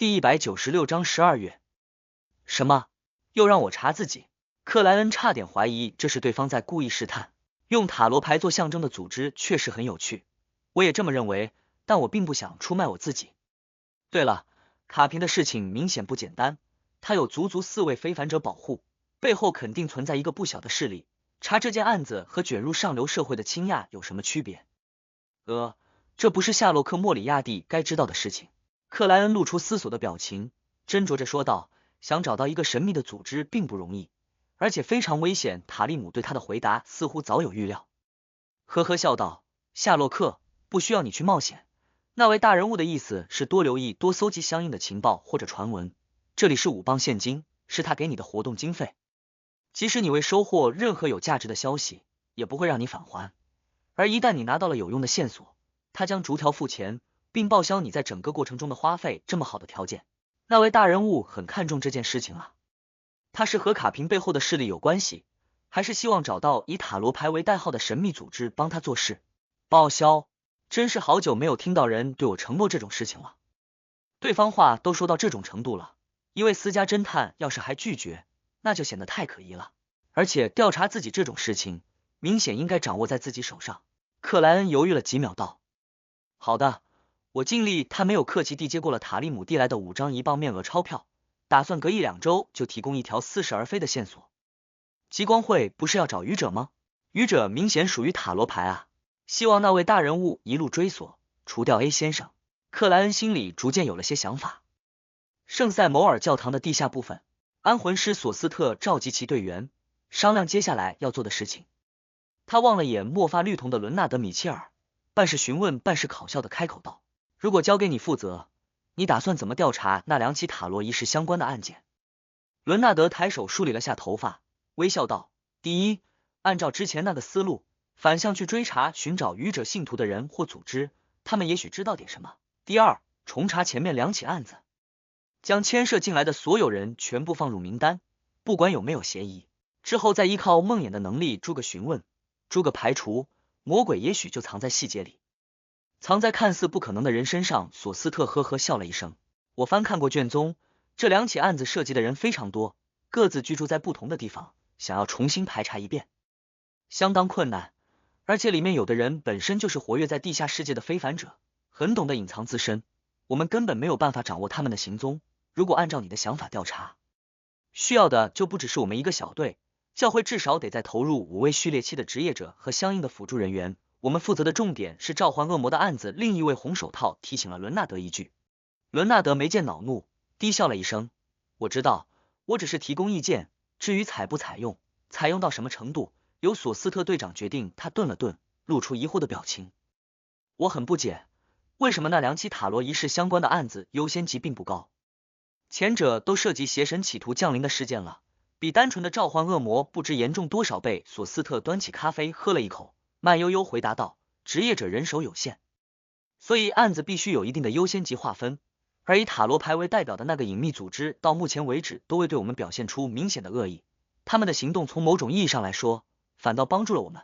第196章12月。什么？又让我查自己？克莱恩差点怀疑这是对方在故意试探。用塔罗牌做象征的组织确实很有趣，我也这么认为，但我并不想出卖我自己。对了，卡平的事情明显不简单，他有足足4位非凡者保护，背后肯定存在一个不小的势力。查这件案子和卷入上流社会的倾轧有什么区别？这不是夏洛克·莫里亚蒂该知道的事情。克莱恩露出思索的表情，斟酌着说道：“想找到一个神秘的组织并不容易，而且非常危险。”塔利姆对他的回答似乎早有预料，呵呵笑道：“夏洛克，不需要你去冒险。那位大人物的意思是多留意、多搜集相应的情报或者传闻。这里是5磅现金，是他给你的活动经费。即使你未收获任何有价值的消息，也不会让你返还。而一旦你拿到了有用的线索，他将逐条付钱，并报销你在整个过程中的花费。这么好的条件，那位大人物很看重这件事情啊。他是和卡平背后的势力有关系，还是希望找到以塔罗牌为代号的神秘组织帮他做事？报销？真是好久没有听到人对我承诺这种事情了。对方话都说到这种程度了，一位私家侦探要是还拒绝，那就显得太可疑了。而且调查自己这种事情，明显应该掌握在自己手上。克莱恩犹豫了几秒道：“好的，我尽力。”他没有客气地接过了塔利姆递来的5张1磅面额钞票，打算隔1-2周就提供一条似是而非的线索。极光会不是要找愚者吗？愚者明显属于塔罗牌啊，希望那位大人物一路追索，除掉 A 先生。克莱恩心里逐渐有了些想法。圣塞摩尔教堂的地下部分，安魂师索斯特召集其队员，商量接下来要做的事情。他望了眼墨发绿瞳的伦纳德·米切尔，半是询问半是考笑的开口道：“如果交给你负责，你打算怎么调查那2起塔罗仪式相关的案件？”伦纳德抬手梳理了下头发，微笑道：“第一，按照之前那个思路，反向去追查寻找愚者信徒的人或组织，他们也许知道点什么。第二，重查前面2起案子，将牵涉进来的所有人全部放入名单，不管有没有嫌疑，之后再依靠梦魇的能力逐个询问，逐个排除，魔鬼也许就藏在细节里，藏在看似不可能的人身上。”索斯特呵呵笑了一声：“我翻看过卷宗，这2起案子涉及的人非常多，各自居住在不同的地方，想要重新排查一遍，相当困难。而且里面有的人本身就是活跃在地下世界的非凡者，很懂得隐藏自身，我们根本没有办法掌握他们的行踪。如果按照你的想法调查，需要的就不只是我们一个小队，教会至少得再投入5位序列期的职业者和相应的辅助人员。我们负责的重点是召唤恶魔的案子。”另一位红手套提醒了伦纳德一句。伦纳德眉间恼怒，低笑了一声：“我知道，我只是提供意见，至于采不采用，采用到什么程度，由索斯特队长决定。”他顿了顿，露出疑惑的表情：“我很不解，为什么那2起塔罗仪式相关的案子优先级并不高？前者都涉及邪神企图降临的事件了，比单纯的召唤恶魔不知严重多少倍。”索斯特端起咖啡喝了一口，慢悠悠回答道：“职业者人手有限，所以案子必须有一定的优先级划分。而以塔罗牌为代表的那个隐秘组织，到目前为止都未对我们表现出明显的恶意，他们的行动从某种意义上来说，反倒帮助了我们。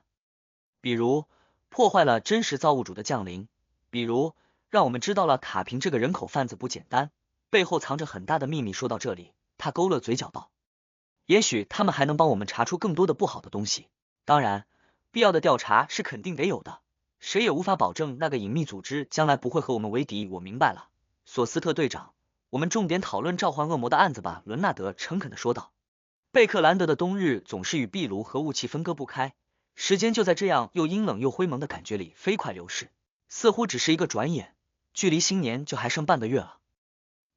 比如破坏了真实造物主的降临，比如让我们知道了卡平这个人口贩子不简单，背后藏着很大的秘密。”说到这里，他勾了嘴角道：“也许他们还能帮我们查出更多的不好的东西。当然，必要的调查是肯定得有的，谁也无法保证那个隐秘组织将来不会和我们为敌。”我明白了，索斯特队长，我们重点讨论召唤恶魔的案子吧。”伦纳德诚恳地说道。贝克兰德的冬日总是与壁炉和雾气分割不开，时间就在这样又阴冷又灰蒙的感觉里飞快流逝，似乎只是一个转眼，距离新年就还剩半个月了。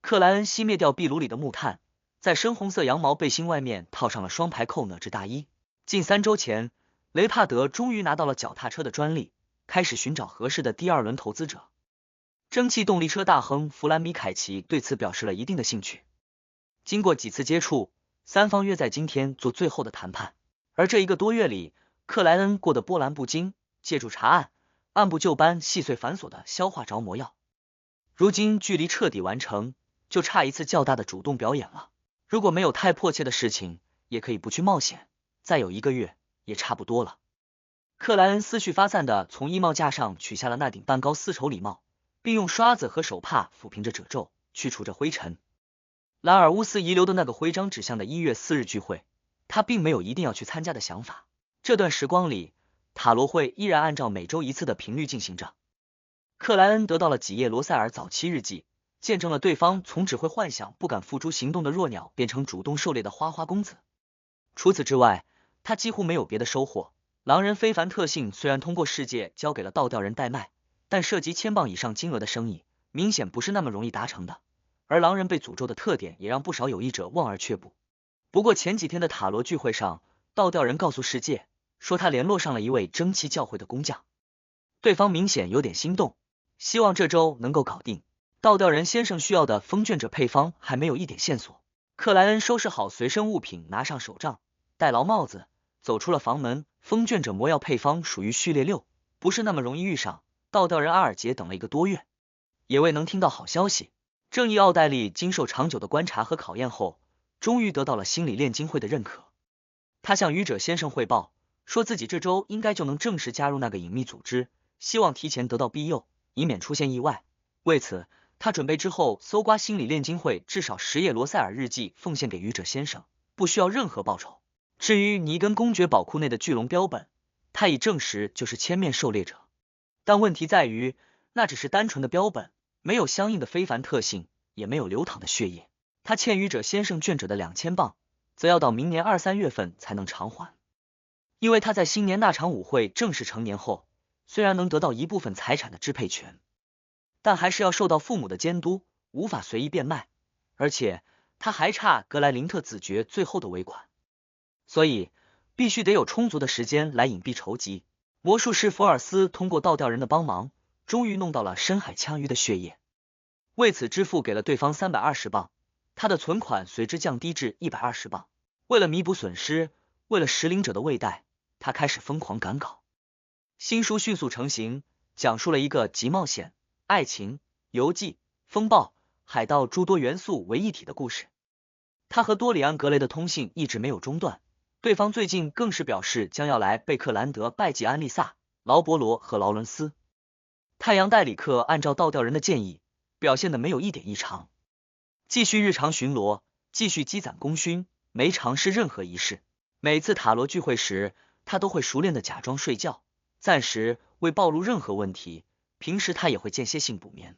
克莱恩熄灭掉壁炉里的木炭，在深红色羊毛背心外面套上了双排扣呢制大衣。近3周前，雷帕德终于拿到了脚踏车的专利，开始寻找合适的第2轮投资者。蒸汽动力车大亨弗兰米凯奇对此表示了一定的兴趣。经过几次接触，3方约在今天做最后的谈判。而这1个多月里，克莱恩过得波澜不惊，借助查案，按部就班、细碎繁琐的消化着魔药。如今距离彻底完成，就差一次较大的主动表演了。如果没有太迫切的事情，也可以不去冒险，再有1个月也差不多了。克莱恩思绪发散的从衣帽架上取下了那顶半高丝绸礼帽，并用刷子和手帕抚平着褶皱，去除这灰尘。拉尔乌斯遗留的那个徽章指向的1月4日聚会，他并没有一定要去参加的想法。这段时光里，塔罗会依然按照每周一次的频率进行着。克莱恩得到了几页罗塞尔早期日记，见证了对方从只会幻想不敢付诸行动的弱鸟变成主动狩猎的花花公子。除此之外，他几乎没有别的收获。狼人非凡特性虽然通过世界交给了倒吊人代卖，但涉及1000磅以上金额的生意，明显不是那么容易达成的。而狼人被诅咒的特点也让不少有意者望而却步。不过前几天的塔罗聚会上，倒吊人告诉世界，说他联络上了一位蒸汽教会的工匠，对方明显有点心动，希望这周能够搞定。倒吊人先生需要的风卷者配方还没有一点线索。克莱恩收拾好随身物品，拿上手杖，戴牢帽子，走出了房门。风卷者魔药配方属于序列6，不是那么容易遇上。倒吊人阿尔杰等了1个多月，也未能听到好消息。正义奥黛丽经受长久的观察和考验后，终于得到了心理炼金会的认可。他向愚者先生汇报，说自己这周应该就能正式加入那个隐秘组织，希望提前得到庇佑，以免出现意外。为此，他准备之后搜刮心理炼金会至少10页罗塞尔日记奉献给愚者先生，不需要任何报酬。至于尼根公爵宝库内的巨龙标本，他已证实就是千面狩猎者，但问题在于那只是单纯的标本，没有相应的非凡特性，也没有流淌的血液。他欠愚者先生卷者的2000磅，则要到明年2、3月份才能偿还。因为他在新年那场舞会正式成年后，虽然能得到一部分财产的支配权，但还是要受到父母的监督，无法随意变卖，而且他还差格莱林特子爵最后的尾款，所以必须得有充足的时间来隐蔽筹集。魔术师福尔斯通过倒吊人的帮忙，终于弄到了深海枪鱼的血液，为此支付给了对方320磅，他的存款随之降低至120磅。为了弥补损失，为了食灵者的未带，他开始疯狂赶稿。新书迅速成型，讲述了一个集冒险、爱情、游记、风暴、海盗诸多元素为一体的故事。他和多里安·格雷的通信一直没有中断，对方最近更是表示将要来贝克兰德拜祭安丽萨、劳勃罗和劳伦斯。太阳戴里克按照倒吊人的建议，表现的没有一点异常，继续日常巡逻，继续积攒功勋，没尝试任何仪式。每次塔罗聚会时，他都会熟练的假装睡觉，暂时未暴露任何问题。平时他也会间歇性补眠，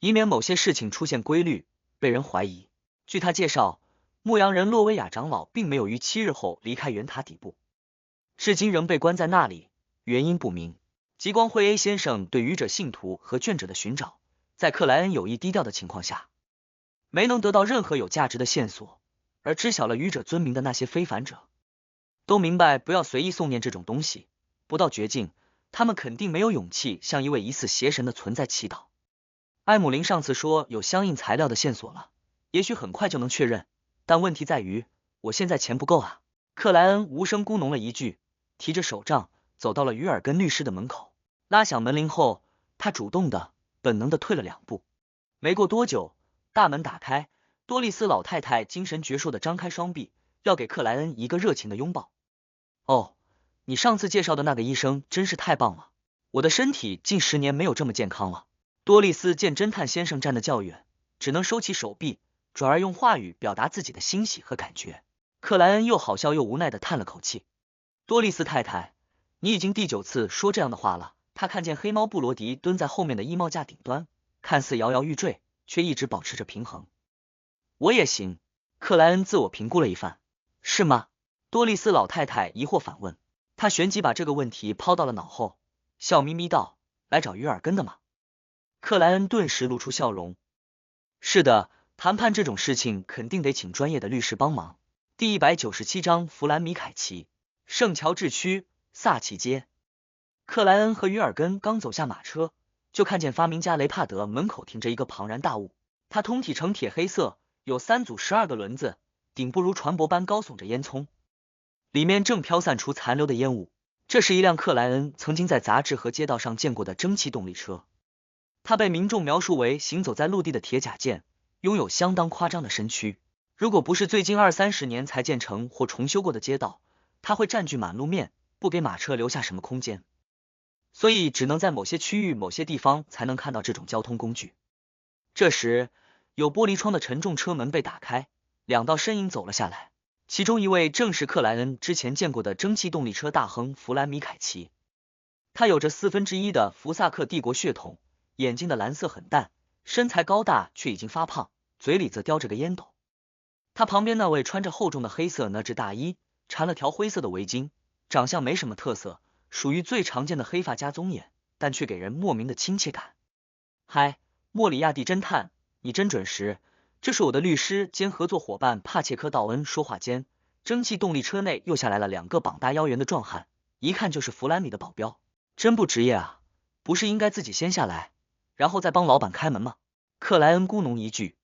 以免某些事情出现规律，被人怀疑。据他介绍，牧羊人洛维亚长老并没有于7日后离开圆塔底部，至今仍被关在那里，原因不明。极光会 A 先生对愚者信徒和卷者的寻找，在克莱恩有意低调的情况下，没能得到任何有价值的线索，而知晓了愚者尊名的那些非凡者，都明白不要随意诵念这种东西，不到绝境，他们肯定没有勇气向一位疑似邪神的存在祈祷。艾姆林上次说有相应材料的线索了，也许很快就能确认，但问题在于我现在钱不够啊。克莱恩无声咕哝了一句，提着手杖走到了于尔根律师的门口，拉响门铃后，他主动的、本能的退了2步。没过多久，大门打开，多丽丝老太太精神矍铄的张开双臂，要给克莱恩一个热情的拥抱。哦，你上次介绍的那个医生真是太棒了，我的身体近10年没有这么健康了。多丽丝见侦探先生站得较远，只能收起手臂，转而用话语表达自己的欣喜和感觉。克莱恩又好笑又无奈的叹了口气。多丽丝太太，你已经第9次说这样的话了。他看见黑猫布罗迪蹲在后面的衣帽架顶端，看似摇摇欲坠，却一直保持着平衡。我也行，克莱恩自我评估了一番。是吗？多丽丝老太太疑惑反问。他旋即把这个问题抛到了脑后，笑眯眯道：来找于尔根的吗？克莱恩顿时露出笑容。是的，谈判这种事情肯定得请专业的律师帮忙。第197章弗兰米凯奇，圣乔治区萨奇街。克莱恩和于尔根刚走下马车，就看见发明家雷帕德门口停着一个庞然大物。它通体呈铁黑色，有3组12个轮子，顶部如船舶般高耸着烟囱，里面正飘散出残留的烟雾。这是一辆克莱恩曾经在杂志和街道上见过的蒸汽动力车，它被民众描述为行走在陆地的铁甲舰，拥有相当夸张的身躯。如果不是最近20-30年才建成或重修过的街道，它会占据满路面，不给马车留下什么空间，所以只能在某些区域某些地方才能看到这种交通工具。这时有玻璃窗的沉重车门被打开，两道身影走了下来，其中一位正是克莱恩之前见过的蒸汽动力车大亨弗兰米凯奇。他有着1/4的福萨克帝国血统，眼睛的蓝色很淡，身材高大却已经发胖，嘴里则叼着个烟斗。他旁边那位穿着厚重的黑色呢质大衣，缠了条灰色的围巾，长相没什么特色，属于最常见的黑发加棕眼，但却给人莫名的亲切感。嗨，莫里亚蒂侦探，你真准时，这是我的律师兼合作伙伴帕切科道恩。说话间，蒸汽动力车内又下来了2个膀大腰圆的壮汉，一看就是弗兰米的保镖，真不职业啊，不是应该自己先下来，然后再帮老板开门吗？克莱恩咕哝一句，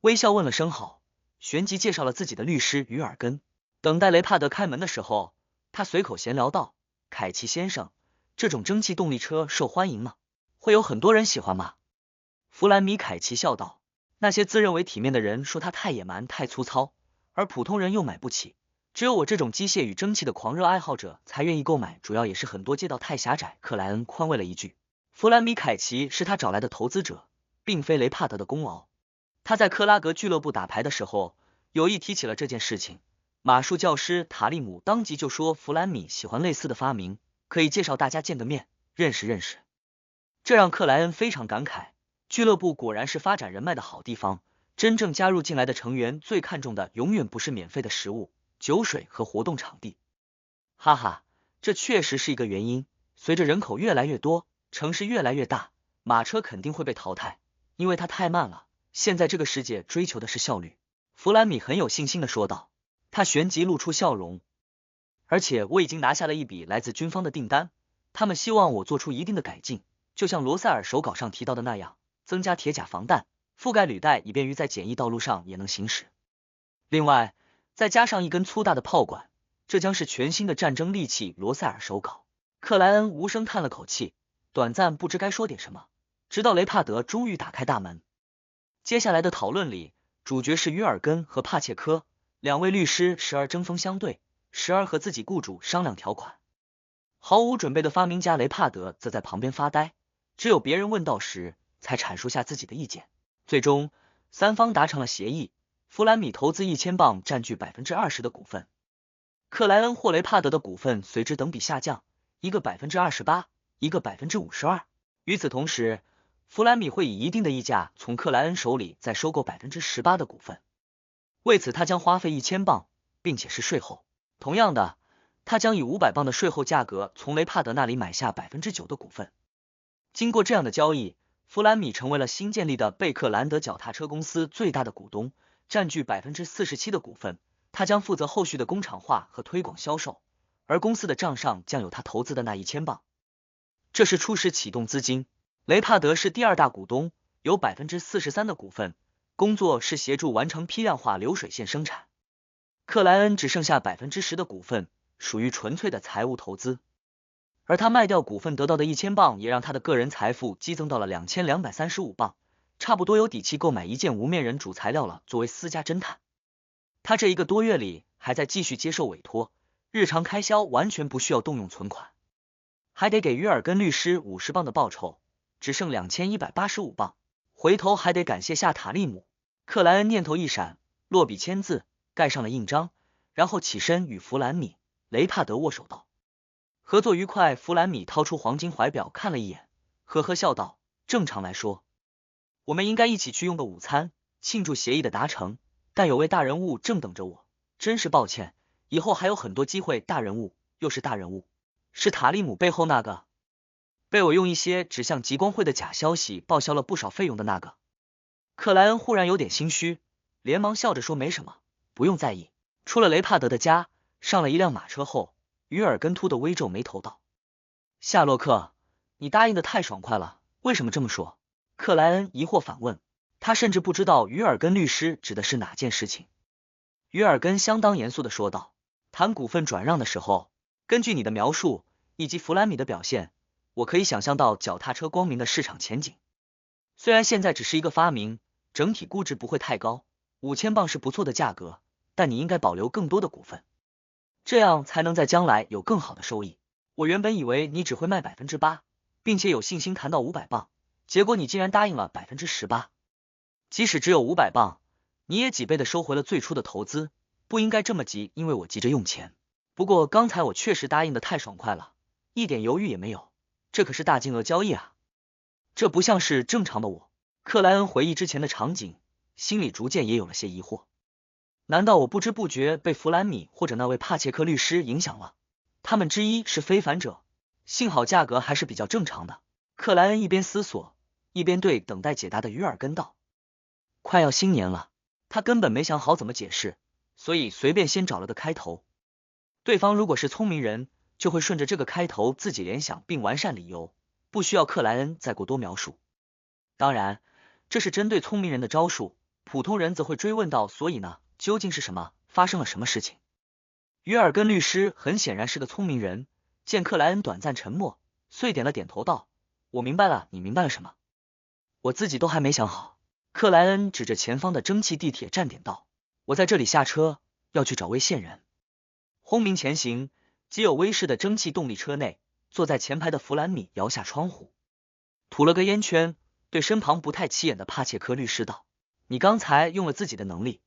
微笑问了声好，旋即介绍了自己的律师于尔根。等待雷帕德开门的时候，他随口闲聊道，凯奇先生，这种蒸汽动力车受欢迎吗？会有很多人喜欢吗？弗兰米凯奇笑道，那些自认为体面的人说它太野蛮太粗糙，而普通人又买不起，只有我这种机械与蒸汽的狂热爱好者才愿意购买，主要也是很多街道太狭窄。克莱恩宽慰了一句，弗兰米凯奇是他找来的投资者，并非雷帕德的功劳。他在克拉格俱乐部打牌的时候有意提起了这件事情，马术教师塔利姆当即就说弗兰米喜欢类似的发明，可以介绍大家见个面认识认识。这让克莱恩非常感慨，俱乐部果然是发展人脉的好地方，真正加入进来的成员最看重的永远不是免费的食物、酒水和活动场地。哈哈，这确实是一个原因，随着人口越来越多，城市越来越大，马车肯定会被淘汰，因为它太慢了，现在这个世界追求的是效率。弗兰米很有信心地说道，他旋即露出笑容，而且我已经拿下了一笔来自军方的订单，他们希望我做出一定的改进，就像罗塞尔手稿上提到的那样，增加铁甲防弹，覆盖履带，以便于在简易道路上也能行驶。另外，再加上一根粗大的炮管，这将是全新的战争利器。罗塞尔手稿。克莱恩无声叹了口气，短暂不知该说点什么，直到雷帕德终于打开大门。接下来的讨论里，主角是于尔根和帕切科，两位律师时而针锋相对，时而和自己雇主商量条款。毫无准备的发明家雷帕德则在旁边发呆，只有别人问到时才阐述下自己的意见。最终，三方达成了协议，弗兰米投资1000镑，占据20%的股份。克莱恩或雷帕德的股份随之等比下降，一个28%，一个52%。与此同时，弗兰米会以一定的溢价从克莱恩手里再收购18%的股份，为此他将花费1000镑，并且是税后。同样的，他将以500镑的税后价格从雷帕德那里买下9%的股份。经过这样的交易，弗兰米成为了新建立的贝克兰德脚踏车公司最大的股东，占据47%的股份。他将负责后续的工厂化和推广销售，而公司的账上将有他投资的那1000镑。这是初始启动资金。雷帕德是第2大股东，有43%的股份，工作是协助完成批量化流水线生产。克莱恩只剩下10%的股份，属于纯粹的财务投资。而他卖掉股份得到的1000镑，也让他的个人财富激增到了2235镑，差不多有底气购买一件无面人主材料了。作为私家侦探，他这1个多月里还在继续接受委托，日常开销完全不需要动用存款，还得给于尔根律师50镑的报酬，只剩2185镑。回头还得感谢下塔利姆。克莱恩念头一闪，落笔签字，盖上了印章，然后起身与弗兰米、雷帕德握手道：“合作愉快。”弗兰米掏出黄金怀表看了一眼，呵呵笑道：“正常来说，我们应该一起去用个午餐，庆祝协议的达成。但有位大人物正等着我，真是抱歉，以后还有很多机会。”大人物又是大人物，是塔利姆背后那个被我用一些指向极光会的假消息报销了不少费用的那个。克莱恩忽然有点心虚，连忙笑着说：“没什么，不用在意。”出了雷帕德的家，上了一辆马车后，于尔根突的微皱眉头道：“夏洛克，你答应的太爽快了，为什么这么说？”克莱恩疑惑反问，他甚至不知道于尔根律师指的是哪件事情。于尔根相当严肃地说道：“谈股份转让的时候，根据你的描述以及弗兰米的表现，我可以想象到脚踏车光明的市场前景。虽然现在只是一个发明，整体估值不会太高，5000镑是不错的价格，但你应该保留更多的股份，这样才能在将来有更好的收益。我原本以为你只会卖8%，并且有信心谈到500镑，结果你竟然答应了18%。即使只有500磅，你也几倍的收回了最初的投资，不应该这么急，因为我急着用钱。不过刚才我确实答应的太爽快了，一点犹豫也没有，这可是大金额交易啊，这不像是正常的我。克莱恩回忆之前的场景，心里逐渐也有了些疑惑。难道我不知不觉被弗兰米或者那位帕切克律师影响了？他们之一是非凡者，幸好价格还是比较正常的。克莱恩一边思索，一边对等待解答的鱼尔根道：快要新年了，他根本没想好怎么解释，所以随便先找了个开头。对方如果是聪明人，就会顺着这个开头自己联想并完善理由，不需要克莱恩再过多描述。当然，这是针对聪明人的招数，普通人则会追问到，所以呢，究竟是什么？发生了什么事情？鱼尔根律师很显然是个聪明人，见克莱恩短暂沉默，遂点了点头道：我明白了，你明白了什么？我自己都还没想好。克莱恩指着前方的蒸汽地铁站点道：我在这里下车，要去找威县人。轰鸣前行，极有威势的蒸汽动力车内，坐在前排的弗兰米摇下窗户，吐了个烟圈，对身旁不太起眼的帕切科律师道：你刚才用了自己的能力，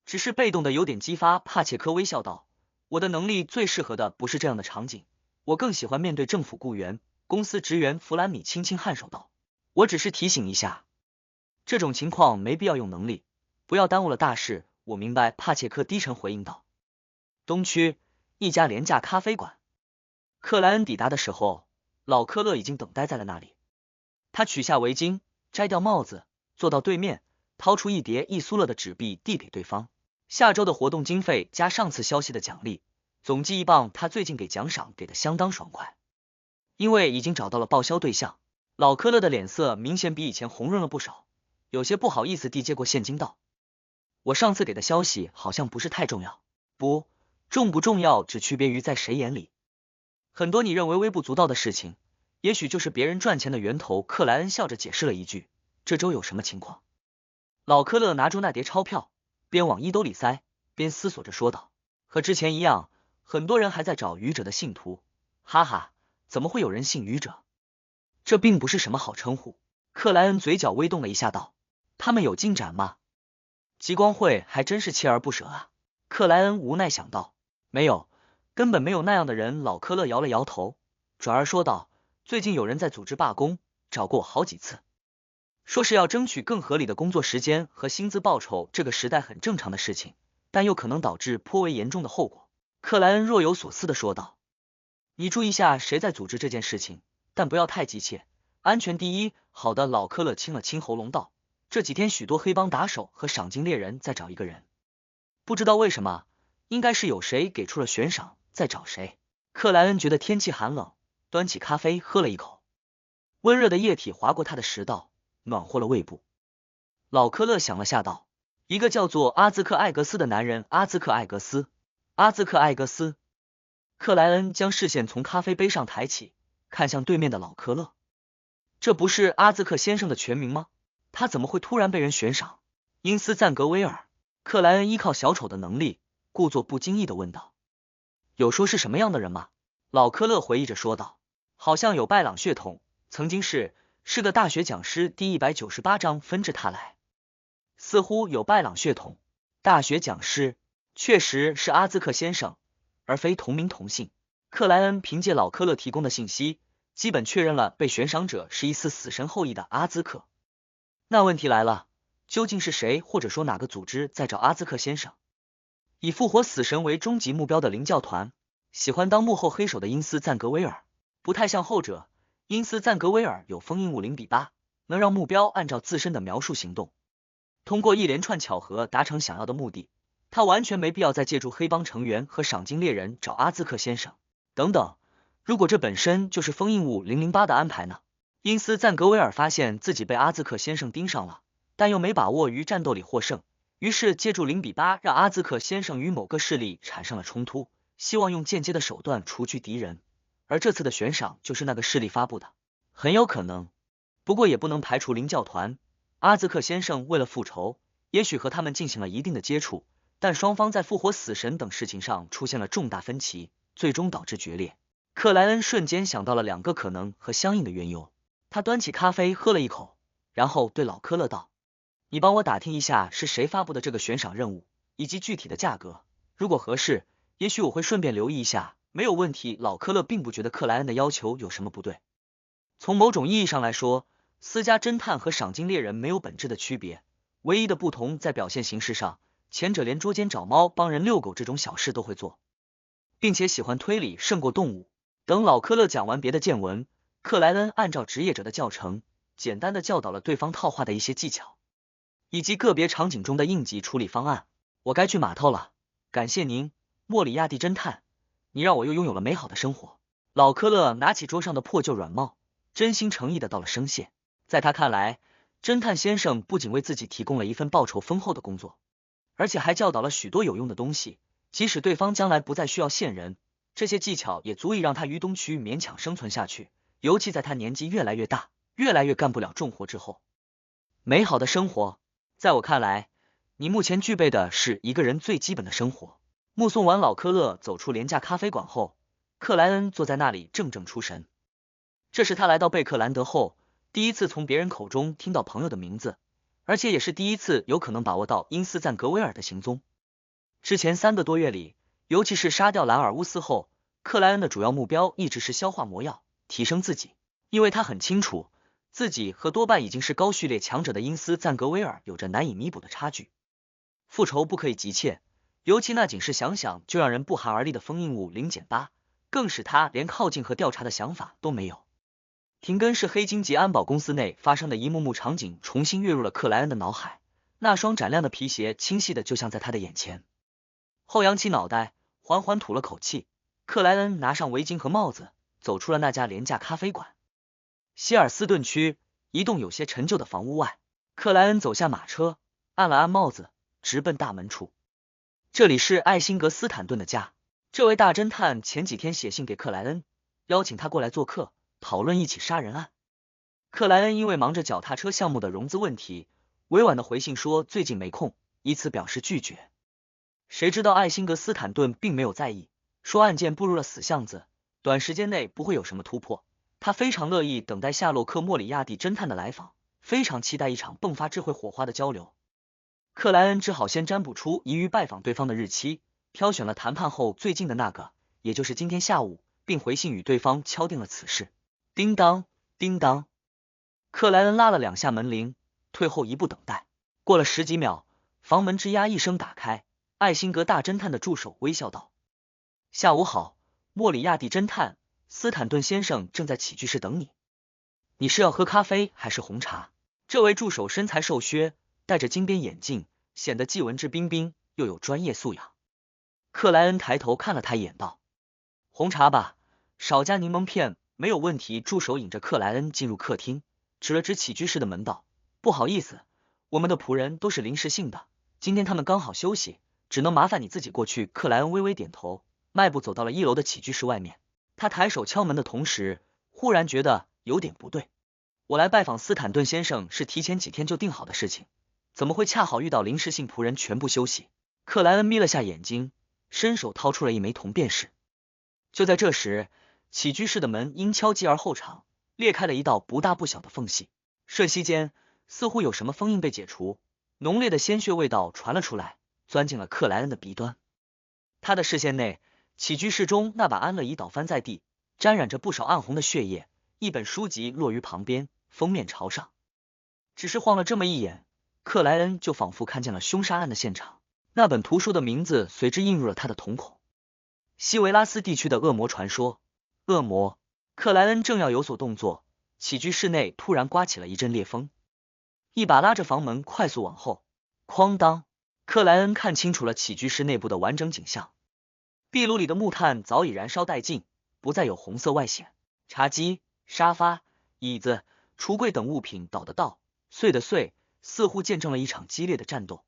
只是被动的有点激发。帕切科微笑道：我的能力最适合的不是这样的场景，我更喜欢面对政府雇员、公司职员。弗兰米轻轻颔首道：我只是提醒一下，这种情况没必要用能力，不要耽误了大事。我明白。帕切科低沉回应道。东区一家廉价咖啡馆，克莱恩抵达的时候，老科勒已经等待在了那里。他取下围巾，摘掉帽子，坐到对面，掏出一叠易苏勒的纸币递给对方。下周的活动经费加上次消息的奖励，总计1磅。他最近给奖赏给的相当爽快，因为已经找到了报销对象。老科勒的脸色明显比以前红润了不少，有些不好意思地接过现金道：我上次给的消息好像不是太重要。不，重不重要只区别于在谁眼里。很多你认为微不足道的事情，也许就是别人赚钱的源头。克莱恩笑着解释了一句：这周有什么情况？老科勒拿出那叠钞票，边往衣兜里塞，边思索着说道：和之前一样，很多人还在找愚者的信徒。哈哈，怎么会有人信愚者？这并不是什么好称呼。克莱恩嘴角微动了一下道：他们有进展吗？极光会还真是锲而不舍啊。克莱恩无奈想到：没有，根本没有那样的人。老科勒摇了摇头，转而说道：最近有人在组织罢工，找过我好几次，说是要争取更合理的工作时间和薪资报酬。这个时代很正常的事情，但又可能导致颇为严重的后果。克莱恩若有所思地说道：你注意下谁在组织这件事情，但不要太急切，安全第一。好的。老科勒清了清喉咙道：这几天许多黑帮打手和赏金猎人在找一个人，不知道为什么，应该是有谁给出了悬赏，在找谁。克莱恩觉得天气寒冷，端起咖啡喝了一口，温热的液体划过他的食道，暖和了胃部。老科勒想了下道：一个叫做阿兹克艾格斯的男人。阿兹克艾格斯，阿兹克艾格斯。克莱恩将视线从咖啡杯上抬起，看向对面的老科勒。这不是阿兹克先生的全名吗？他怎么会突然被人悬赏？因斯赞格威尔。克莱恩依靠小丑的能力，故作不经意地问道：有说是什么样的人吗？老科勒回忆着说道：好像有拜朗血统，曾经是个大学讲师。第198章分至他来。似乎有拜朗血统，大学讲师，确实是阿兹克先生，而非同名同姓。克莱恩凭借老科勒提供的信息，基本确认了被悬赏者是疑似死神后裔的阿兹克。那问题来了，究竟是谁，或者说哪个组织在找阿兹克先生？以复活死神为终极目标的灵教团，喜欢当幕后黑手的因斯赞格威尔，不太像后者。因斯赞格威尔有封印物0:8，能让目标按照自身的描述行动，通过一连串巧合达成想要的目的。他完全没必要再借助黑帮成员和赏金猎人找阿兹克先生。等等，如果这本身就是封印物008的安排呢？因斯赞格威尔发现自己被阿兹克先生盯上了，但又没把握于战斗里获胜，于是借助0:8让阿兹克先生与某个势力产生了冲突，希望用间接的手段除去敌人。而这次的悬赏就是那个势力发布的，很有可能。不过也不能排除灵教团。阿兹克先生为了复仇，也许和他们进行了一定的接触，但双方在复活死神等事情上出现了重大分歧，最终导致决裂。克莱恩瞬间想到了2个可能和相应的缘由。他端起咖啡喝了一口，然后对老科勒道：你帮我打听一下是谁发布的这个悬赏任务，以及具体的价格，如果合适，也许我会顺便留意一下。没有问题，老科勒并不觉得克莱恩的要求有什么不对。从某种意义上来说，私家侦探和赏金猎人没有本质的区别，唯一的不同在表现形式上，前者连捉奸找猫、帮人遛狗这种小事都会做，并且喜欢推理胜过动物。等老科勒讲完别的见闻，克莱恩按照职业者的教程，简单的教导了对方套话的一些技巧，以及个别场景中的应急处理方案。我该去码头了，感谢您，莫里亚蒂侦探，你让我又拥有了美好的生活。老科勒拿起桌上的破旧软帽，真心诚意的道了声谢。在他看来，侦探先生不仅为自己提供了一份报酬丰厚的工作，而且还教导了许多有用的东西，即使对方将来不再需要线人，这些技巧也足以让他于东区勉强生存下去，尤其在他年纪越来越大，越来越干不了重活之后。美好的生活，在我看来，你目前具备的是一个人最基本的生活。目送完老科勒走出廉价咖啡馆后，克莱恩坐在那里怔怔出神。这是他来到贝克兰德后，第一次从别人口中听到朋友的名字，而且也是第一次有可能把握到因斯赞格威尔的行踪。之前3个多月里，尤其是杀掉兰尔乌斯后，克莱恩的主要目标一直是消化魔药，提升自己，因为他很清楚，自己和多半已经是高序列强者的因斯赞格威尔有着难以弥补的差距。复仇不可以急切，尤其那仅是想想就让人不寒而栗的封印物0-8，更使他连靠近和调查的想法都没有。廷根是黑金级安保公司内发生的一幕幕场景重新跃入了克莱恩的脑海，那双斩亮的皮鞋清晰的就像在他的眼前。后扬起脑袋，缓缓吐了口气，克莱恩拿上围巾和帽子，走出了那家廉价咖啡馆。希尔斯顿区一栋有些陈旧的房屋外，克莱恩走下马车，按了按帽子，直奔大门处。这里是艾辛格斯坦顿的家，这位大侦探前几天写信给克莱恩，邀请他过来做客，讨论一起杀人案。克莱恩因为忙着脚踏车项目的融资问题，委婉的回信说最近没空，以此表示拒绝。谁知道艾辛格斯坦顿并没有在意，说案件步入了死巷子，短时间内不会有什么突破。他非常乐意等待夏洛克·莫里亚蒂侦探的来访，非常期待一场迸发智慧火花的交流。克莱恩只好先占卜出宜于拜访对方的日期，挑选了谈判后最近的那个，也就是今天下午，并回信与对方敲定了此事。叮当，叮当，克莱恩拉了2下门铃，退后1步等待。过了10几秒，房门吱呀一声打开，艾辛格大侦探的助手微笑道：下午好，莫里亚蒂侦探，斯坦顿先生正在起居室等你。你是要喝咖啡还是红茶？这位助手身材瘦削，戴着金边眼镜，显得既文质彬彬又有专业素养。克莱恩抬头看了他一眼道：红茶吧，少加柠檬片，没有问题。助手引着克莱恩进入客厅，指了指起居室的门道：不好意思，我们的仆人都是临时性的，今天他们刚好休息，只能麻烦你自己过去。克莱恩微微点头，迈步走到了1楼的起居室外面。他抬手敲门的同时，忽然觉得有点不对。我来拜访斯坦顿先生是提前几天就定好的事情，怎么会恰好遇到临时性仆人全部休息？克莱恩眯了下眼睛，伸手掏出了一枚铜便士。就在这时，起居室的门因敲击而后敞，裂开了一道不大不小的缝隙，瞬息间似乎有什么封印被解除，浓烈的鲜血味道传了出来，钻进了克莱恩的鼻端。他的视线内，起居室中那把安乐椅倒翻在地，沾染着不少暗红的血液，一本书籍落于旁边，封面朝上。只是晃了这么一眼，克莱恩就仿佛看见了凶杀案的现场，那本图书的名字随之映入了他的瞳孔：西维拉斯地区的恶魔传说。恶魔。克莱恩正要有所动作，起居室内突然刮起了一阵烈风，一把拉着房门快速往后，哐当！克莱恩看清楚了起居室内部的完整景象，壁炉里的木炭早已燃烧殆尽，不再有红色外显，茶几、沙发、椅子、橱柜等物品倒的倒，碎的碎，似乎见证了一场激烈的战斗。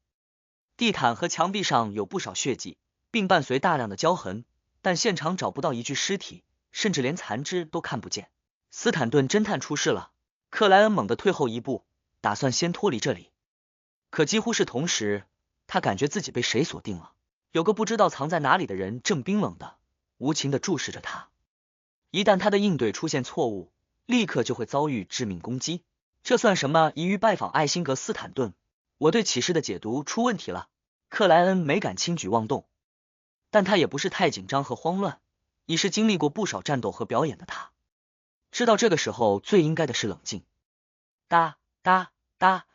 地毯和墙壁上有不少血迹，并伴随大量的焦痕，但现场找不到一具尸体，甚至连残肢都看不见。斯坦顿侦探出事了！克莱恩猛地退后1步，打算先脱离这里，可几乎是同时，他感觉自己被谁锁定了，有个不知道藏在哪里的人正冰冷的、无情的注视着他。一旦他的应对出现错误，立刻就会遭遇致命攻击。这算什么宜于拜访艾辛格斯坦顿？我对启示的解读出问题了。克莱恩没敢轻举妄动，但他也不是太紧张和慌乱，已是经历过不少战斗和表演的他，知道这个时候最应该的是冷静。哒哒哒，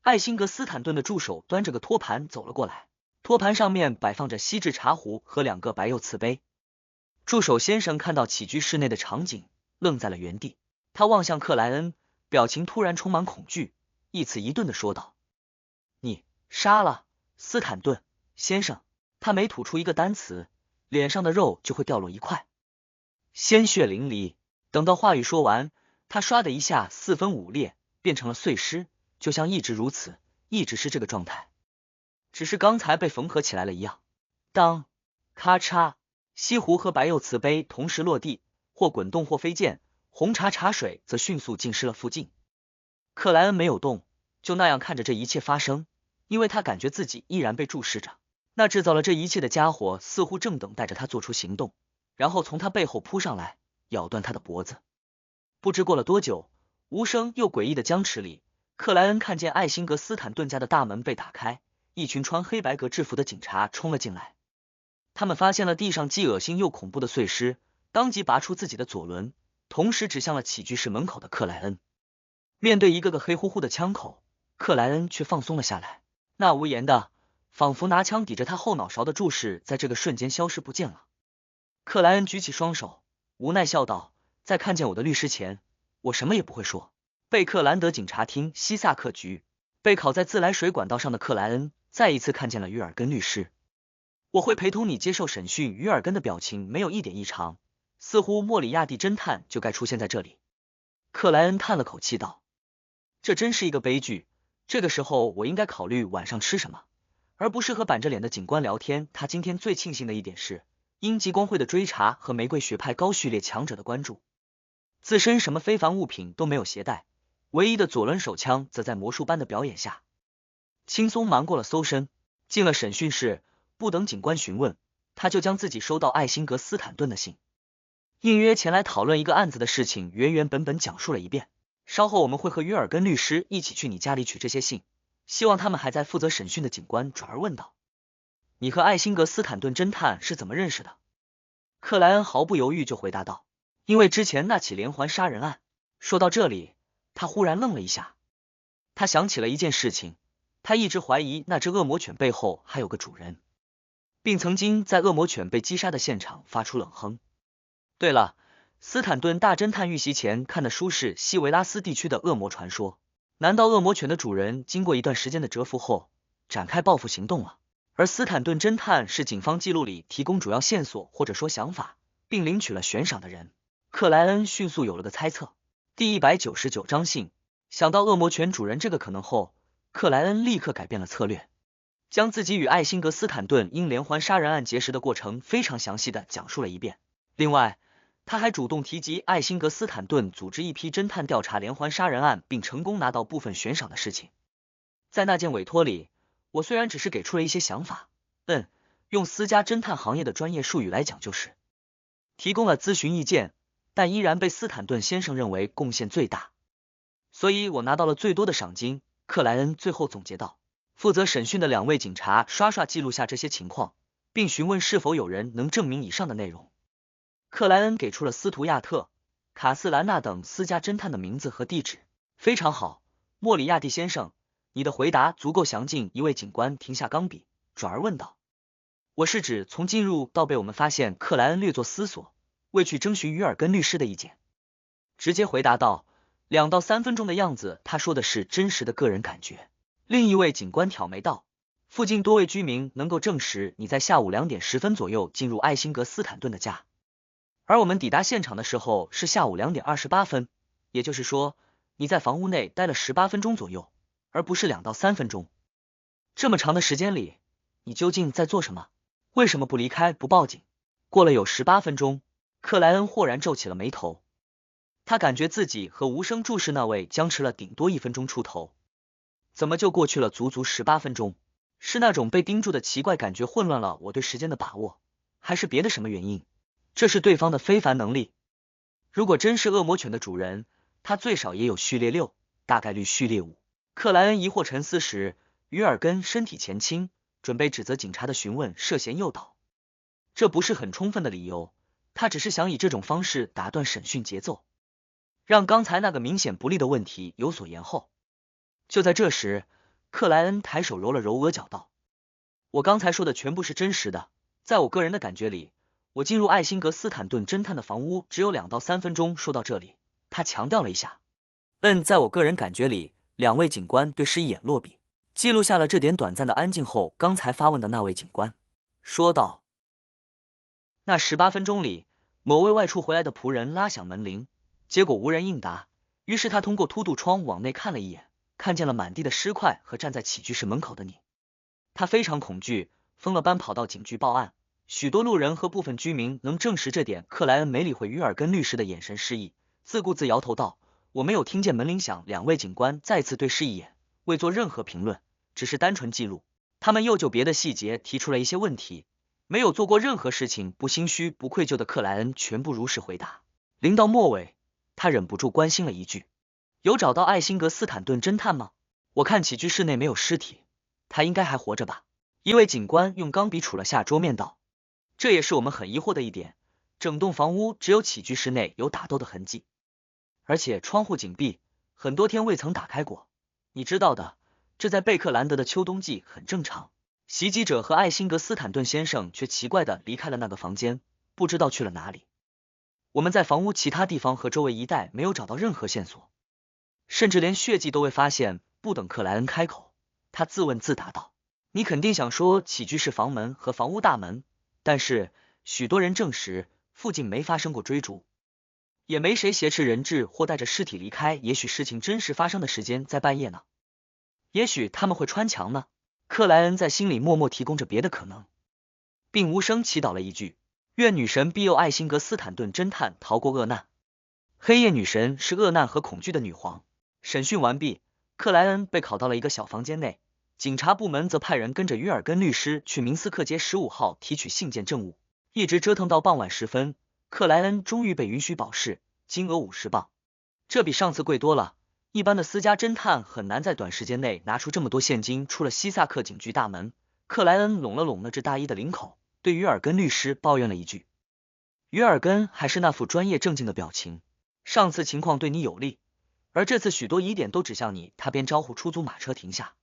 艾辛格斯坦顿的助手端着个托盘走了过来，托盘上面摆放着锡制茶壶和2个白釉瓷杯。助手先生看到起居室内的场景，愣在了原地。他望向克莱恩，表情突然充满恐惧，一词一顿的说道：“你杀了斯坦顿先生。”他每吐出一个单词，脸上的肉就会掉落一块，鲜血淋漓。等到话语说完，他唰的一下4分5裂，变成了碎尸，就像一直如此，一直是这个状态，只是刚才被缝合起来了一样。当咔嚓，锡壶和白釉瓷杯同时落地，或滚动或飞溅，红茶茶水则迅速浸湿了附近。克莱恩没有动，就那样看着这一切发生，因为他感觉自己依然被注视着。那制造了这一切的家伙似乎正等待着他做出行动，然后从他背后扑上来，咬断他的脖子。不知过了多久，无声又诡异的僵持里，克莱恩看见艾辛格斯坦顿家的大门被打开，一群穿黑白格制服的警察冲了进来。他们发现了地上既恶心又恐怖的碎尸，当即拔出自己的左轮，同时指向了起居室门口的克莱恩。面对一个个黑乎乎的枪口，克莱恩却放松了下来，那无言的仿佛拿枪抵着他后脑勺的注视在这个瞬间消失不见了。克莱恩举起双手，无奈笑道：“在看见我的律师前，我什么也不会说。”贝克兰德警察厅西萨克局，被烤在自来水管道上的克莱恩再一次看见了于尔根律师。我会陪同你接受审讯。于尔根的表情没有一点异常，似乎莫里亚蒂侦探就该出现在这里。克莱恩叹了口气道：“这真是一个悲剧。这个时候我应该考虑晚上吃什么，而不是和板着脸的警官聊天。”他今天最庆幸的一点是，因极光会的追查和玫瑰学派高序列强者的关注，自身什么非凡物品都没有携带，唯一的左轮手枪则在魔术般的表演下轻松瞒过了搜身。进了审讯室，不等警官询问，他就将自己收到艾辛格斯坦顿的信，应约前来讨论一个案子的事情原原本本讲述了一遍。稍后我们会和约尔根律师一起去你家里取这些信，希望他们还在负责审讯的警官转而问道：“你和艾辛格斯坦顿侦探是怎么认识的？”克莱恩毫不犹豫就回答道：“因为之前那起连环杀人案。”说到这里，他忽然愣了一下，他想起了一件事情，他一直怀疑那只恶魔犬背后还有个主人，并曾经在恶魔犬被击杀的现场发出冷哼。对了，斯坦顿大侦探遇袭前看的书是西维拉斯地区的恶魔传说，难道恶魔犬的主人经过一段时间的蛰伏后展开报复行动了？而斯坦顿侦探是警方记录里提供主要线索或者说想法并领取了悬赏的人。克莱恩迅速有了个猜测。第199章信。想到恶魔犬主人这个可能后，克莱恩立刻改变了策略，将自己与艾辛格斯坦顿因连环杀人案结识的过程非常详细的讲述了一遍。另外，他还主动提及艾辛格斯坦顿组织一批侦探调查连环杀人案并成功拿到部分悬赏的事情。在那件委托里，我虽然只是给出了一些想法，用私家侦探行业的专业术语来讲就是提供了咨询意见，但依然被斯坦顿先生认为贡献最大，所以我拿到了最多的赏金。克莱恩最后总结道。负责审讯的2位警察刷刷记录下这些情况，并询问是否有人能证明以上的内容。克莱恩给出了斯图亚特、卡斯兰纳等私家侦探的名字和地址。非常好，莫里亚蒂先生，你的回答足够详尽。一位警官停下钢笔，转而问道：“我是指从进入到被我们发现。”克莱恩略作思索，未去征询于尔根律师的意见，直接回答道：“2到3分钟的样子。”他说的是真实的个人感觉。另一位警官挑眉道：“附近多位居民能够证实你在下午2点10分左右进入艾辛格斯坦顿的家，而我们抵达现场的时候是下午2点28分，也就是说你在房屋内待了18分钟左右，而不是2到3分钟。这么长的时间里，你究竟在做什么？为什么不离开，不报警？”过了有18分钟，克莱恩豁然皱起了眉头，他感觉自己和无声注视那位僵持了顶多1分钟出头，怎么就过去了足足18分钟？是那种被盯住的奇怪感觉混乱了我对时间的把握，还是别的什么原因？这是对方的非凡能力。如果真是恶魔犬的主人，他最少也有序列6，大概率序列5。克莱恩疑惑沉思时，于尔根身体前倾，准备指责警察的询问涉嫌诱导。这不是很充分的理由，他只是想以这种方式打断审讯节奏，让刚才那个明显不利的问题有所延后。就在这时，克莱恩抬手揉了揉额角道：“我刚才说的全部是真实的，在我个人的感觉里，我进入艾辛格斯坦顿侦探的房屋只有2到3分钟。”说到这里，他强调了一下：“在我个人感觉里。”2位警官对视一眼落笔，记录下了这点短暂的安静后，刚才发问的那位警官说道：“那18分钟里，某位外出回来的仆人拉响门铃，结果无人应答。于是他通过凸度窗往内看了一眼，看见了满地的尸块和站在起居室门口的你。他非常恐惧，疯了般跑到警局报案。许多路人和部分居民能证实这点。”克莱恩没理会于尔根律师的眼神示意，自顾自摇头道：“我没有听见门铃响。”2位警官再次对视一眼，未做任何评论，只是单纯记录。他们又就别的细节提出了一些问题。没有做过任何事情不心虚不愧疚的克莱恩全部如实回答。临到末尾，他忍不住关心了一句：“有找到艾辛格斯坦顿侦探吗？我看起居室内没有尸体，他应该还活着吧？”一位警官用钢笔杵了下桌面道：“这也是我们很疑惑的一点，整栋房屋只有起居室内有打斗的痕迹，而且窗户紧闭，很多天未曾打开过。你知道的，这在贝克兰德的秋冬季很正常。袭击者和艾辛格斯坦顿先生却奇怪的离开了那个房间，不知道去了哪里。我们在房屋其他地方和周围一带没有找到任何线索，甚至连血迹都未发现。”不等克莱恩开口，他自问自答道：“你肯定想说起居室房门和房屋大门，但是许多人证实附近没发生过追逐，也没谁挟持人质或带着尸体离开。也许事情真实发生的时间在半夜呢，也许他们会穿墙呢。”克莱恩在心里默默提供着别的可能，并无声祈祷了一句：“愿女神庇佑艾辛格斯坦顿侦探逃过厄难。”黑夜女神是厄难和恐惧的女皇。审讯完毕，克莱恩被拷到了一个小房间内，警察部门则派人跟着于尔根律师去明斯克街15号提取信件证物，一直折腾到傍晚时分，克莱恩终于被允许保释，金额50镑，这比上次贵多了。一般的私家侦探很难在短时间内拿出这么多现金。出了西萨克警局大门，克莱恩拢了拢那只大衣的领口，对于尔根律师抱怨了一句。于尔根还是那副专业正经的表情：“上次情况对你有利，而这次许多疑点都指向你。”他边招呼出租马车停下，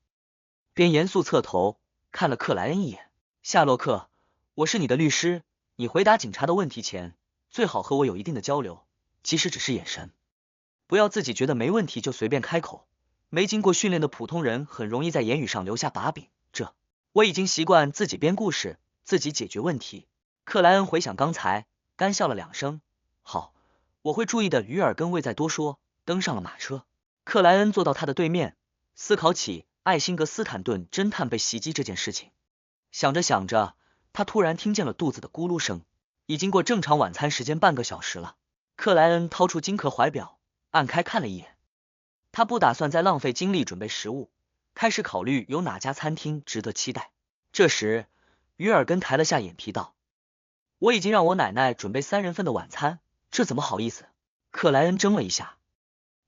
边严肃侧头看了克莱恩一眼：“夏洛克，我是你的律师，你回答警察的问题前，最好和我有一定的交流，即使只是眼神。不要自己觉得没问题就随便开口，没经过训练的普通人很容易在言语上留下把柄。我已经习惯自己编故事，自己解决问题。”克莱恩回想刚才，干笑了2声：“好，我会注意的。”于尔根未再多说，登上了马车。克莱恩坐到他的对面，思考起艾辛格斯坦顿侦探被袭击这件事情。想着想着，他突然听见了肚子的咕噜声。已经过正常晚餐时间半个小时了。克莱恩掏出金壳怀表，按开看了一眼，他不打算再浪费精力准备食物，开始考虑有哪家餐厅值得期待。这时，于尔根抬了下眼皮道：“我已经让我奶奶准备3人份的晚餐，这怎么好意思？”克莱恩怔了一下，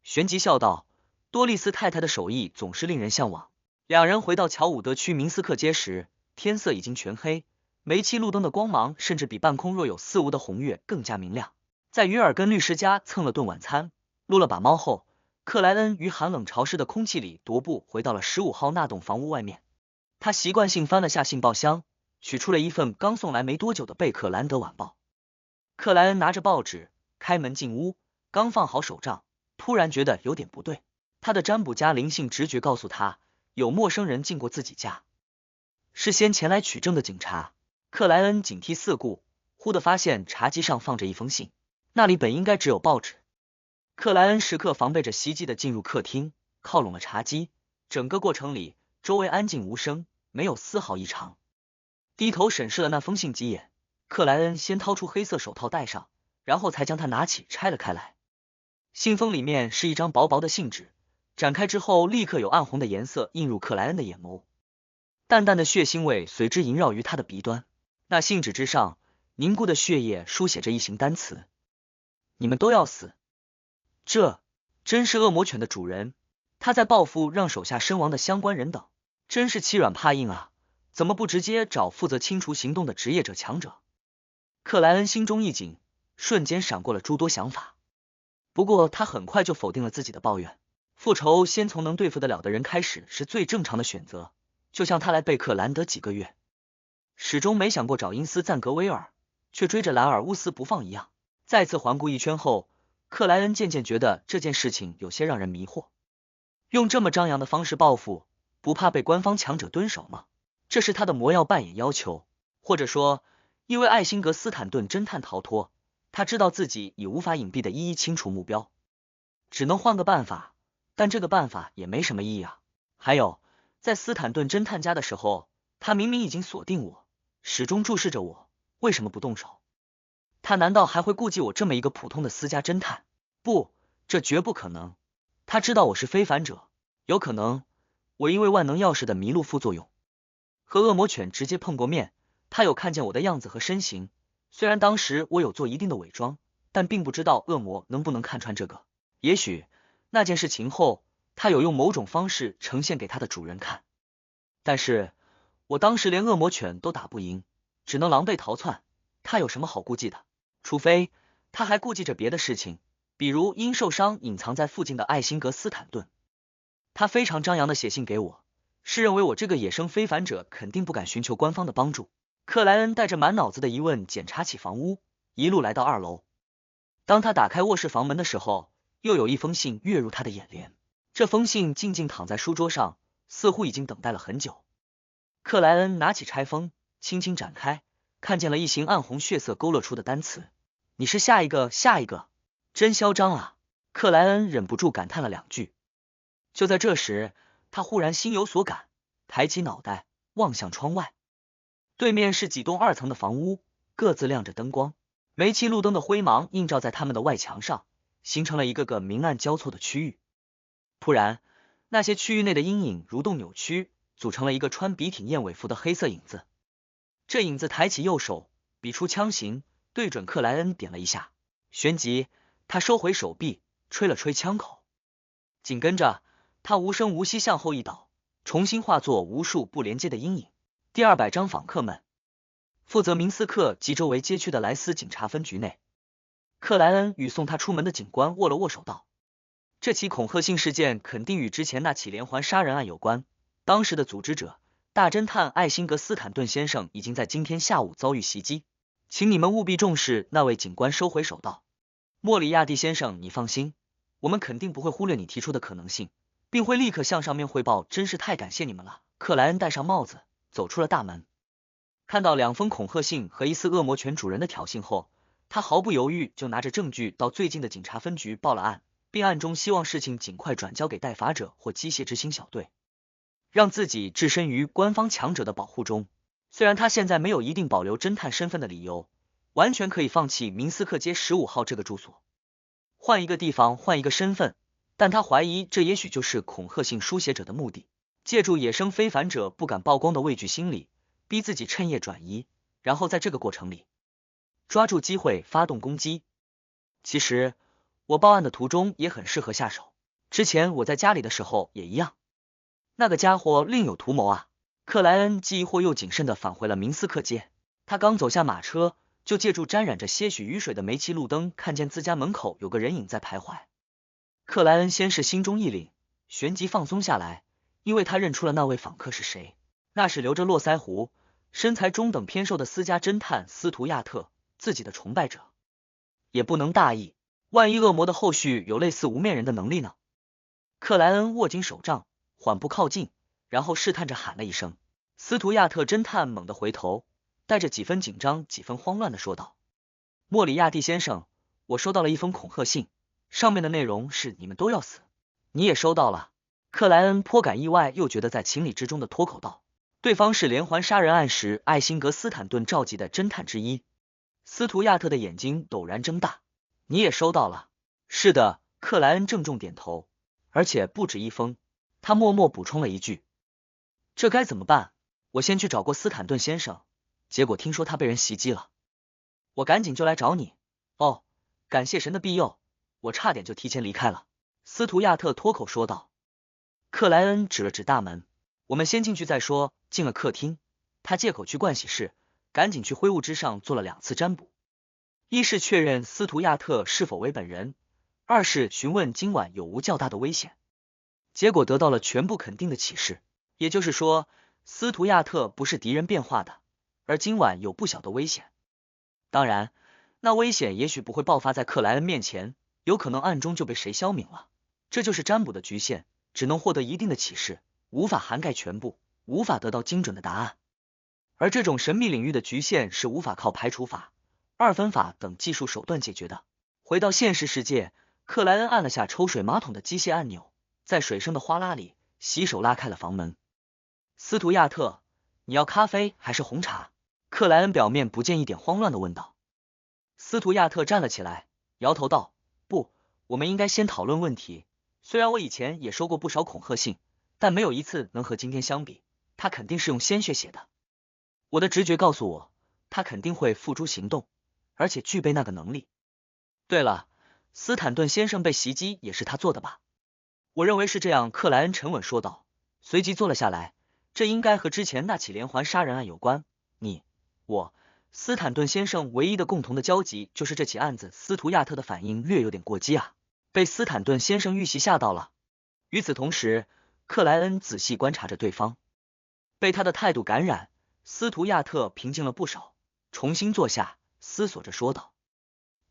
旋即笑道：“多丽丝太太的手艺总是令人向往。”2人回到乔伍德区明斯克街时，天色已经全黑，煤气路灯的光芒甚至比半空若有似无的红月更加明亮。在于尔根律师家蹭了顿晚餐，撸了把猫后，克莱恩于寒冷潮湿的空气里踱步回到了15号那栋房屋外面。他习惯性翻了下信报箱，取出了一份刚送来没多久的贝克兰德晚报。克莱恩拿着报纸开门进屋，刚放好手杖，突然觉得有点不对。他的占卜家灵性直觉告诉他，有陌生人进过自己家，是先前来取证的警察。克莱恩警惕四顾，忽地发现茶几上放着一封信，那里本应该只有报纸。克莱恩时刻防备着袭击的进入客厅，靠拢了茶几。整个过程里，周围安静无声，没有丝毫异常。低头审视了那封信几眼，克莱恩先掏出黑色手套戴上，然后才将它拿起拆了开来。信封里面是一张薄薄的信纸，展开之后立刻有暗红的颜色映入克莱恩的眼眸，淡淡的血腥味随之萦绕于他的鼻端。那信纸之上凝固的血液书写着一行单词：“你们都要死。”这真是恶魔犬的主人，他在报复让手下身亡的相关人等。真是欺软怕硬啊，怎么不直接找负责清除行动的职业者强者？克莱恩心中一紧，瞬间闪过了诸多想法。不过他很快就否定了自己的抱怨，复仇先从能对付得了的人开始是最正常的选择，就像他来贝克兰德几个月，始终没想过找因斯赞格威尔，却追着莱尔乌斯不放一样。再次环顾一圈后，克莱恩渐渐觉得这件事情有些让人迷惑。用这么张扬的方式报复，不怕被官方强者蹲守吗？这是他的魔药扮演要求，或者说，因为艾辛格斯坦顿侦探逃脱，他知道自己已无法隐蔽的一一清除目标，只能换个办法，但这个办法也没什么意义啊。还有，在斯坦顿侦探家的时候，他明明已经锁定我，始终注视着我，为什么不动手？他难道还会顾忌我这么一个普通的私家侦探？不，这绝不可能。他知道我是非凡者，有可能我因为万能钥匙的迷路副作用，和恶魔犬直接碰过面，他有看见我的样子和身形，虽然当时我有做一定的伪装，但并不知道恶魔能不能看穿这个。也许那件事情后，他有用某种方式呈现给他的主人看，但是我当时连恶魔犬都打不赢，只能狼狈逃窜，他有什么好顾忌的？除非他还顾忌着别的事情，比如因受伤隐藏在附近的艾辛格斯坦顿。他非常张扬的写信给我，是认为我这个野生非凡者肯定不敢寻求官方的帮助。克莱恩带着满脑子的疑问检查起房屋，一路来到2楼。当他打开卧室房门的时候，又有一封信跃入他的眼帘。这封信静静躺在书桌上，似乎已经等待了很久。克莱恩拿起拆封，轻轻展开，看见了一行暗红血色勾勒出的单词。你是下一个，下一个，真嚣张啊！克莱恩忍不住感叹了2句。就在这时，他忽然心有所感，抬起脑袋望向窗外，对面是几栋2层的房屋，各自亮着灯光，煤气路灯的灰芒映照在他们的外墙上，形成了一个个明暗交错的区域。突然，那些区域内的阴影蠕动扭曲，组成了一个穿笔挺燕尾服的黑色影子。这影子抬起右手，比出枪形，对准克莱恩点了一下，旋即他收回手臂，吹了吹枪口。紧跟着，他无声无息向后一倒，重新化作无数不连接的阴影。第200章访客们。负责明斯克及周围街区的莱斯警察分局内，克莱恩与送他出门的警官握了握手道：这起恐吓性事件肯定与之前那起连环杀人案有关，当时的组织者大侦探艾辛格斯坦顿先生已经在今天下午遭遇袭击，请你们务必重视。那位警官收回手道：莫里亚蒂先生，你放心，我们肯定不会忽略你提出的可能性，并会立刻向上面汇报，真是太感谢你们了。克莱恩戴上帽子，走出了大门。看到2封恐吓信和一次恶魔犬主人的挑衅后，他毫不犹豫就拿着证据到最近的警察分局报了案，并暗中希望事情尽快转交给代罚者或机械执行小队，让自己置身于官方强者的保护中。虽然他现在没有一定保留侦探身份的理由，完全可以放弃明斯克街15号这个住所，换一个地方，换一个身份，但他怀疑这也许就是恐吓性书写者的目的，借助野生非凡者不敢曝光的畏惧心理，逼自己趁夜转移，然后在这个过程里抓住机会发动攻击。其实我报案的途中也很适合下手，之前我在家里的时候也一样。那个家伙另有图谋啊！克莱恩既疑惑又谨慎地返回了明斯克街。他刚走下马车，就借助沾染着些许雨水的煤气路灯，看见自家门口有个人影在徘徊。克莱恩先是心中一凛，旋即放松下来，因为他认出了那位访客是谁，那是留着络腮胡、身材中等偏瘦的私家侦探斯图亚特，自己的崇拜者。也不能大意，万一恶魔的后续有类似无面人的能力呢？克莱恩握紧手杖，缓步靠近，然后试探着喊了一声。斯图亚特侦探猛地回头，带着几分紧张几分慌乱的说道：莫里亚蒂先生，我收到了一封恐吓信，上面的内容是你们都要死。你也收到了？克莱恩颇感意外，又觉得在情理之中的脱口道。对方是连环杀人案时艾辛格斯坦顿召集的侦探之一。斯图亚特的眼睛陡然睁大。你也收到了？是的，克莱恩郑重点头，而且不止一封。他默默补充了一句：这该怎么办？我先去找过斯坦顿先生，结果听说他被人袭击了，我赶紧就来找你。哦，感谢神的庇佑，我差点就提前离开了。斯图亚特脱口说道。克莱恩指了指大门：我们先进去再说。进了客厅，他借口去盥洗室，赶紧去灰雾之上做了2次占卜，一是确认司徒亚特是否为本人，二是询问今晚有无较大的危险。结果得到了全部肯定的启示，也就是说，司徒亚特不是敌人变化的，而今晚有不小的危险。当然，那危险也许不会爆发在克莱恩面前，有可能暗中就被谁消泯了。这就是占卜的局限，只能获得一定的启示，无法涵盖全部，无法得到精准的答案。而这种神秘领域的局限是无法靠排除法、二分法等技术手段解决的。回到现实世界，克莱恩按了下抽水马桶的机械按钮，在水声的哗啦里，洗手拉开了房门。司徒亚特，你要咖啡还是红茶？克莱恩表面不见一点慌乱的问道。司徒亚特站了起来，摇头道：不，我们应该先讨论问题。虽然我以前也收过不少恐吓信，但没有一次能和今天相比。他肯定是用鲜血写的。我的直觉告诉我，他肯定会付诸行动，而且具备那个能力。对了，斯坦顿先生被袭击也是他做的吧？我认为是这样，克莱恩沉稳说道，随即坐了下来。这应该和之前那起连环杀人案有关。我，斯坦顿先生唯一的共同的交集就是这起案子。司徒亚特的反应略有点过激啊，被斯坦顿先生遇袭吓到了。与此同时，克莱恩仔细观察着对方，被他的态度感染，司徒亚特平静了不少，重新坐下，思索着说道：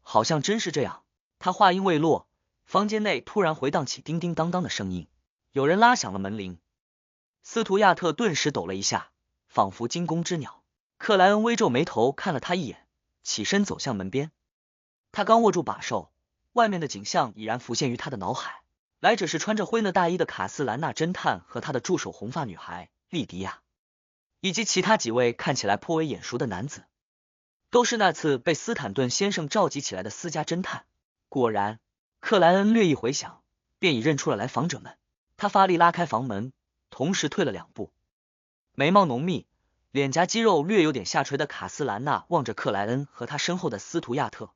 好像真是这样。他话音未落，房间内突然回荡起叮叮当当的声音，有人拉响了门铃。司徒亚特顿时抖了一下，仿佛惊弓之鸟。克莱恩微皱眉头看了他一眼，起身走向门边。他刚握住把手，外面的景象已然浮现于他的脑海。来者是穿着灰色大衣的卡斯兰娜侦探和他的助手红发女孩莉迪亚，以及其他几位看起来颇为眼熟的男子，都是那次被斯坦顿先生召集起来的私家侦探。果然，克莱恩略一回想，便已认出了来访者们。他发力拉开房门，同时退了2步。眉毛浓密，脸颊肌肉略有点下垂的卡斯兰娜望着克莱恩和他身后的司徒亚特，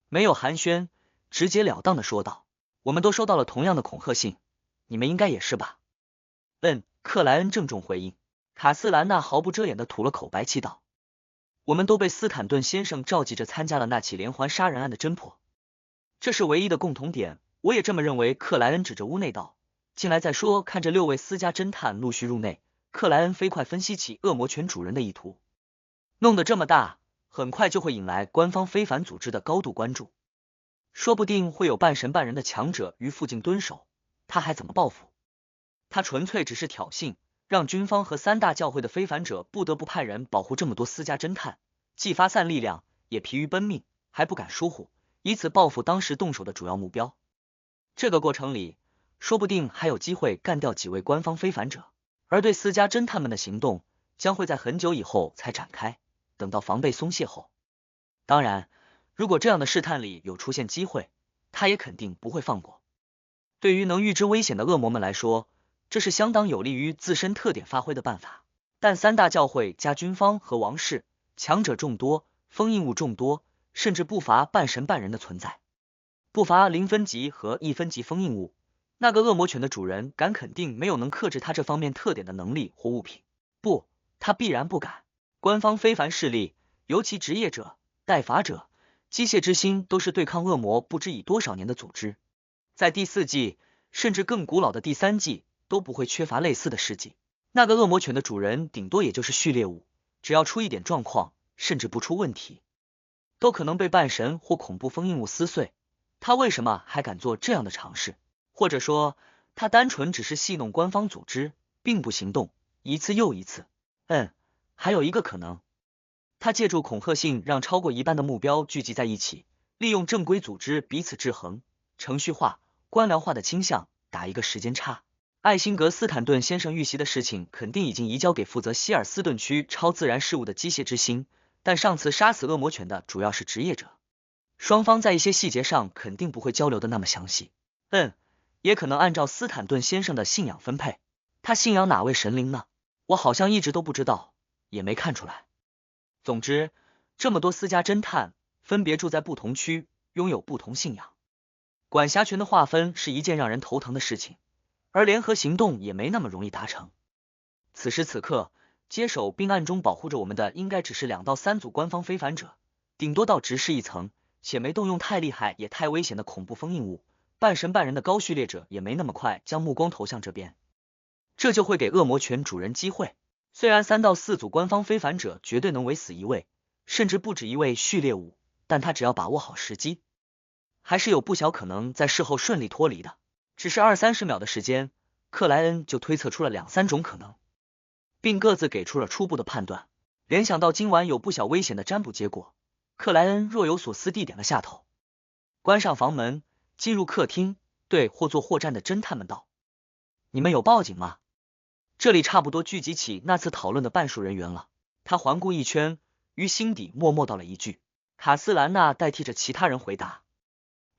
没有寒暄，直截了当的说道：我们都收到了同样的恐吓信，你们应该也是吧？克莱恩郑重回应。卡斯兰娜毫不遮掩的吐了口白气道：我们都被斯坦顿先生召集着参加了那起连环杀人案的侦破，这是唯一的共同点，我也这么认为。克莱恩指着屋内道：进来再说。看着6位私家侦探陆续入内，克莱恩飞快分析起恶魔犬主人的意图。弄得这么大，很快就会引来官方非凡组织的高度关注，说不定会有半神半人的强者于附近蹲守，他还怎么报复？他纯粹只是挑衅，让军方和3大教会的非凡者不得不派人保护这么多私家侦探，既发散力量，也疲于奔命，还不敢疏忽，以此报复当时动手的主要目标。这个过程里，说不定还有机会干掉几位官方非凡者，而对私家侦探们的行动将会在很久以后才展开，等到防备松懈后。当然，如果这样的试探里有出现机会，他也肯定不会放过。对于能预知危险的恶魔们来说，这是相当有利于自身特点发挥的办法。但3大教会加军方和王室，强者众多，封印物众多，甚至不乏半神半人的存在，不乏0分级和1分级封印物。那个恶魔犬的主人敢肯定没有能克制他这方面特点的能力或物品，不，他必然不敢。官方非凡势力，尤其职业者、代法者、机械之星，都是对抗恶魔不知以多少年的组织，在第4纪甚至更古老的第3纪都不会缺乏类似的事迹。那个恶魔犬的主人顶多也就是序列物，只要出一点状况，甚至不出问题，都可能被半神或恐怖封印物撕碎。他为什么还敢做这样的尝试？或者说，他单纯只是戏弄官方组织，并不行动，一次又一次。还有一个可能，他借助恐吓信让超过一半的目标聚集在一起，利用正规组织彼此制衡，程序化、官僚化的倾向，打一个时间差。艾辛格斯坦顿先生遇袭的事情肯定已经移交给负责希尔斯顿区超自然事务的机械之星，但上次杀死恶魔犬的主要是职业者，双方在一些细节上肯定不会交流的那么详细。也可能按照斯坦顿先生的信仰分配。他信仰哪位神灵呢？我好像一直都不知道，也没看出来。总之，这么多私家侦探分别住在不同区，拥有不同信仰，管辖权的划分是一件让人头疼的事情，而联合行动也没那么容易达成。此时此刻，接手并暗中保护着我们的应该只是2到3组官方非凡者，顶多到执事一层，且没动用太厉害也太危险的恐怖封印物，半神半人的高序列者也没那么快将目光投向这边，这就会给恶魔拳主人机会。虽然3到4组官方非凡者绝对能围死1位，甚至不止1位序列物，但他只要把握好时机，还是有不小可能在事后顺利脱离的。只是20-30秒的时间，克莱恩就推测出了2-3种可能，并各自给出了初步的判断。联想到今晚有不小危险的占卜结果，克莱恩若有所思地点了下头，关上房门，进入客厅，对或坐或站的侦探们道：你们有报警吗？这里差不多聚集起那次讨论的半数人员了。他环顾一圈，于心底默默道了一句。卡斯兰娜代替着其他人回答，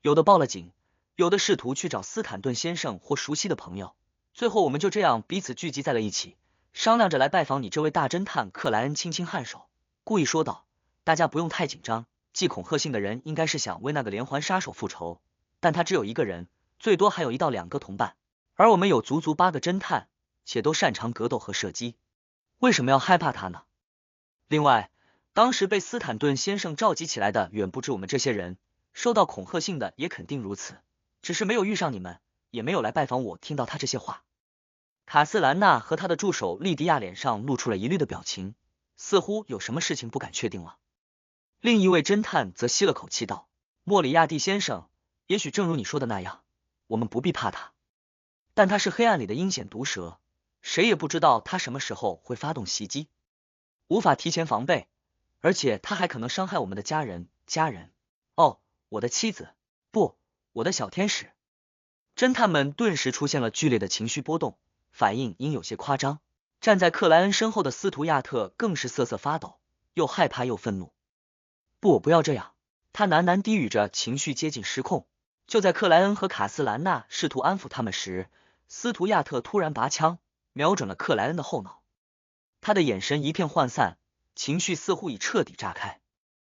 有的报了警，有的试图去找斯坦顿先生或熟悉的朋友，最后我们就这样彼此聚集在了一起，商量着来拜访你这位大侦探。克莱恩轻轻颔首，故意说道，大家不用太紧张，寄恐吓信的人应该是想为那个连环杀手复仇，但他只有1个人，最多还有1到2个同伴，而我们有足足8个侦探，且都擅长格斗和射击，为什么要害怕他呢？另外，当时被斯坦顿先生召集起来的远不止我们这些人，收到恐吓信的也肯定如此，只是没有遇上你们，也没有来拜访我。听到他这些话，卡斯兰娜和他的助手莉迪亚脸上露出了疑虑的表情，似乎有什么事情不敢确定了。另一位侦探则吸了口气道，莫里亚蒂先生，也许正如你说的那样，我们不必怕他，但他是黑暗里的阴险毒蛇，谁也不知道他什么时候会发动袭击，无法提前防备，而且他还可能伤害我们的家人。哦，我的妻子，不，我的小天使。侦探们顿时出现了剧烈的情绪波动，反应因有些夸张。站在克莱恩身后的斯图亚特更是瑟瑟发抖，又害怕又愤怒。不要这样，他喃喃低语着，情绪接近失控。就在克莱恩和卡斯兰娜试图安抚他们时，斯图亚特突然拔枪，瞄准了克莱恩的后脑。他的眼神一片涣散，情绪似乎已彻底炸开。